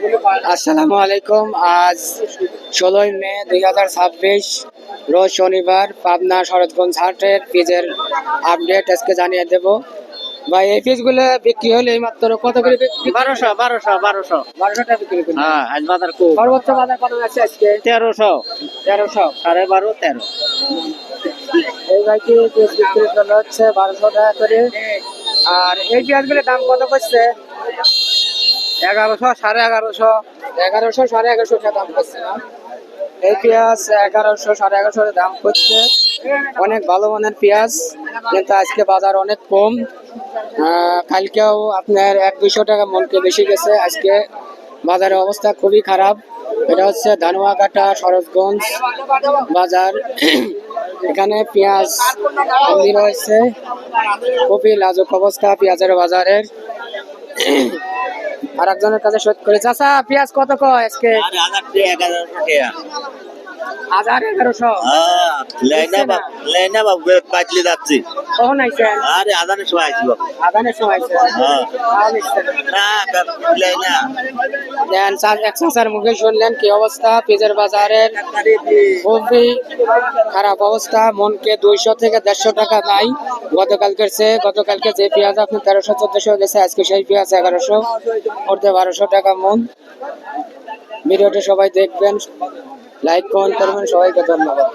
আসসালামু আলাইকুম। আজ 16 মে 2026 রোজ শনিবার পাবনা শরৎগঞ্জ হাটের পিজের আপডেট আজকে জানিয়ে দেব। ভাই এই পিসগুলো বিক্রি হলে এই মাত্র কত করে? 1200 1200 টাকা বিক্রি করলেন। হ্যাঁ, আজ বাজার খুব সর্বোচ্চ বাজার কত আছে আজকে? 1300 1300। 12.5 13 এই ভাইটি পিস বিক্রি করলে হচ্ছে 1200 টাকা করে। আর এই পেঁয়াজগুলোর দাম কত করছে? 1100 1150 1100 1150 টাকা দাম করছে না? এই পেঁয়াজ 1100 1150 দাম করছে। অনেক ভালো মানের পেঁয়াজ, কিন্তু আজকে বাজার অনেক কম। কালকেও আপনার 100-200 টাকা মনকে বেশি গেছে। আজকে বাজারের অবস্থা খুবই খারাপ। এটা হচ্ছে ধানুয়াঘাটা শরৎগঞ্জ বাজার। এখানে পেঁয়াজ আমদানি রয়েছে, খুবই লাজুক অবস্থা পেঁয়াজের বাজারের। আর একজনের কাছে শোধ করে। চাচা, পেঁয়াজ কত কয় আজকে? 1100। যাচ্ছি। কখন আইছেন? আরে আদানের সময় আইছি বাবা। আদানের সময় আইছেন? এক চাচার মুখে শুনলেন কি অবস্থা পেঁয়াজের বাজারের। খুবই খারাপ অবস্থা। মনকে 200 থেকে 150 টাকা নাই গতকালকে যে পেঁয়াজ আপনি 1300-1400 গেছে, আজকে সেই পেঁয়াজ 1100 করতে 1200 টাকা মন। ভিডিওটি সবাই দেখবেন, লাইক কমেন্ট করবেন। সবাইকে ধন্যবাদ।